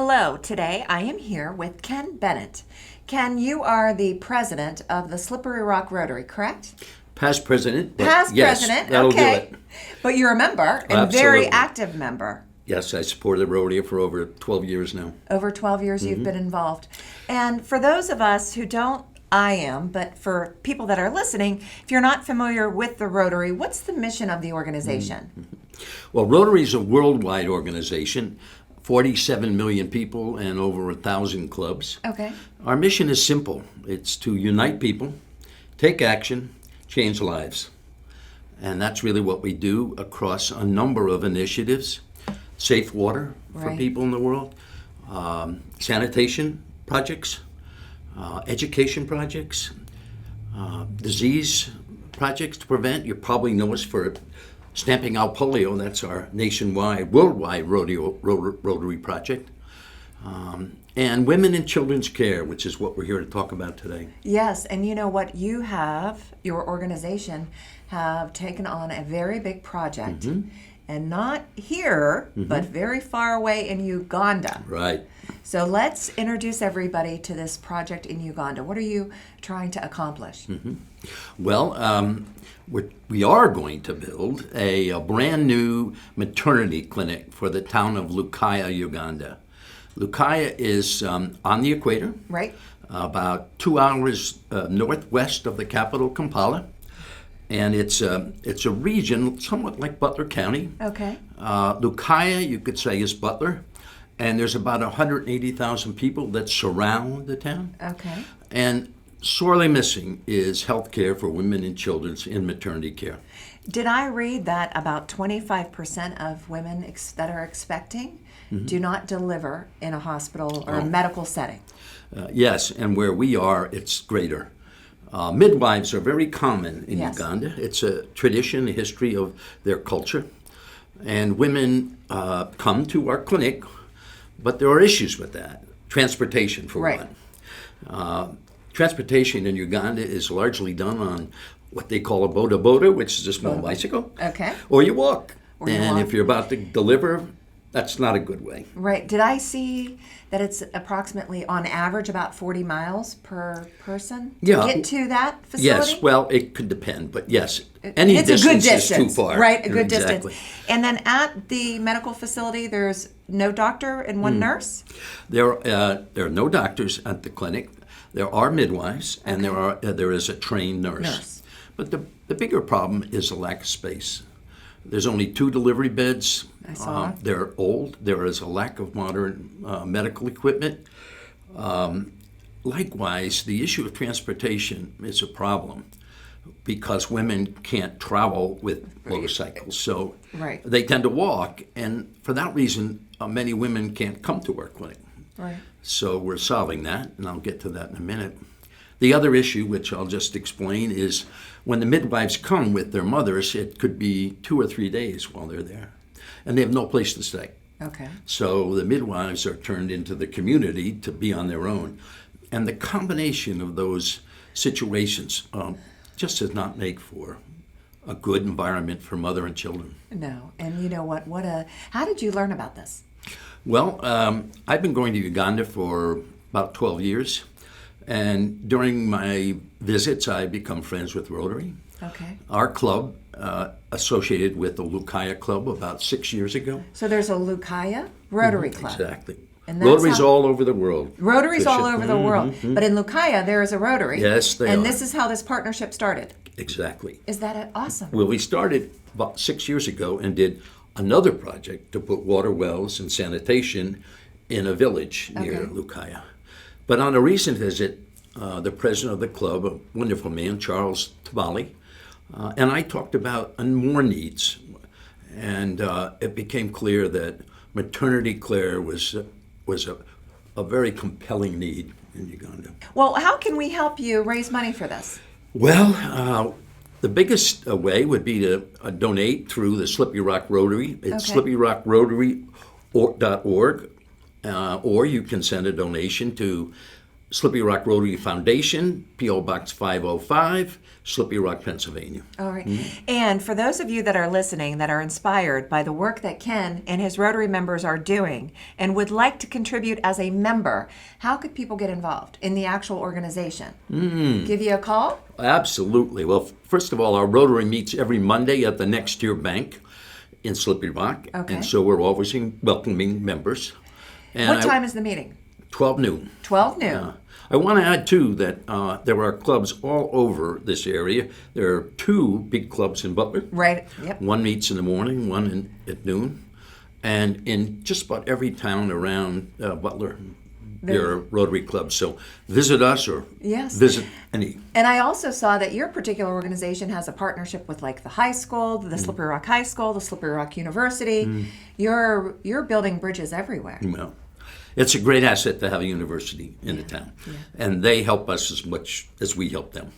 Hello, today I am here with Ken Bennett. Ken, you are the president of the Slippery Rock Rotary, correct? Past president. Past yes, president, that'll okay. do it. But you're a member, and very active member. Yes, I supported the Rotary for over 12 years now. Over 12 years you've been involved. And for those of us who don't, I am, but for people that are listening, if you're not familiar with the Rotary, what's the mission of the organization? Well, Rotary is a worldwide organization, 47 million people and over 1,000 clubs. Okay. Our mission is simple. It's to unite people, take action, change lives. And that's really what we do across a number of initiatives. Safe water for people in the world, sanitation projects, education projects, disease projects to prevent. You probably know us for stamping out polio. That's our nationwide, worldwide Rotary project. And women and children's care, which is what we're here to talk about today. Yes, and you know what? You have, your organization, have taken on a very big project. And not here, but very far away in Uganda. Right. So let's introduce everybody to this project in Uganda. What are you trying to accomplish? Well, we are going to build a brand new maternity clinic for the town of Lukaya, Uganda. Lukaya is on the equator, Right. About 2 hours northwest of the capital, Kampala. And it's a region somewhat like Butler County. Okay. Lukaya, you could say, is Butler. And there's about 180,000 people that surround the town. Okay. And sorely missing is health care for women and children in maternity care. Did I read that about 25% of women that are expecting do not deliver in a hospital or a medical setting? Yes, and where we are, it's greater. Midwives are very common in Uganda. It's a tradition, a history of their culture. And women come to our clinic, but there are issues with that. Transportation, for one. Transportation in Uganda is largely done on what they call a boda, which is a small bicycle. Okay. Or you walk. If you're about to deliver, that's not a good way. Right. Did I see that it's approximately, on average, about 40 miles per person to get to that facility? Yes. Well, it could depend, but yes, any distance is too far. Right, a good distance. And then at the medical facility, there's no doctor and one nurse? There are no doctors at the clinic. There are midwives, and there is a trained nurse. But the bigger problem is the lack of space. There's only 2 delivery beds. I saw. They're old. There is a lack of modern medical equipment. Likewise, the issue of transportation is a problem because women can't travel with motorcycles. So they tend to walk, and for that reason, many women can't come to our clinic. Right. So we're solving that, and I'll get to that in a minute. The other issue, which I'll just explain, is when the midwives come with their mothers, it could be 2 or 3 days while they're there, and they have no place to stay. Okay. So the midwives are turned into the community to be on their own. And the combination of those situations just does not make for a good environment for mother and children. No. And you know what? How did you learn about this? Well, I've been going to Uganda for about 12 years. And during my visits, I become friends with Rotary. Okay. Our club associated with the Lukaya Club about 6 years ago. So there's a Lukaya Rotary Club. Exactly. And Rotary's all over the world. Rotary's all over the world. But in Lukaya, there is a Rotary. Yes, they are. And this is how this partnership started. Exactly. Is that awesome? Well, we started about 6 years ago and did another project to put water wells and sanitation in a village near Lukaya. But on a recent visit, the president of the club, a wonderful man, Charles Tabali, and I talked about more needs. And it became clear that maternity care was a very compelling need in Uganda. Well, how can we help you raise money for this? Well, the biggest way would be to donate through the Slippery Rock Rotary. It's slipperyrockrotary.org, or you can send a donation to Slippery Rock Rotary Foundation, P.O. Box 505, Slippery Rock, Pennsylvania. All right. And for those of you that are listening that are inspired by the work that Ken and his Rotary members are doing and would like to contribute as a member, how could people get involved in the actual organization? Give you a call? Absolutely. Well, first of all, our Rotary meets every Monday at the Next Year Bank in Slippery Rock. Okay. And so we're always welcoming members. And What time is the meeting? 12 noon. 12 noon. I want to add, too, that there are clubs all over this area. There are 2 big clubs in Butler. Right. Yep. One meets in the morning, one at noon. And in just about every town around Butler, there are Rotary clubs. So visit us or visit any. And I also saw that your particular organization has a partnership with like the high school, the Slippery Rock High School, the Slippery Rock University. You're building bridges everywhere. Well, it's a great asset to have a university in the town. And they help us as much as we help them.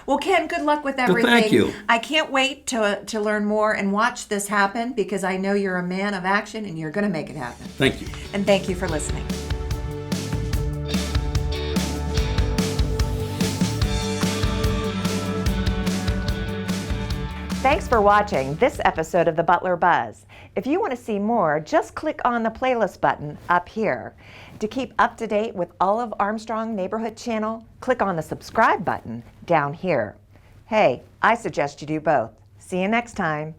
Well, Ken, good luck with everything. Thank you. I can't wait to learn more and watch this happen because I know you're a man of action and you're going to make it happen. Thank you. And thank you for listening. Thanks for watching this episode of the Butler Buzz. If you want to see more, just click on the playlist button up here. To keep up to date with all of Armstrong Neighborhood Channel, click on the subscribe button down here. Hey, I suggest you do both. See you next time.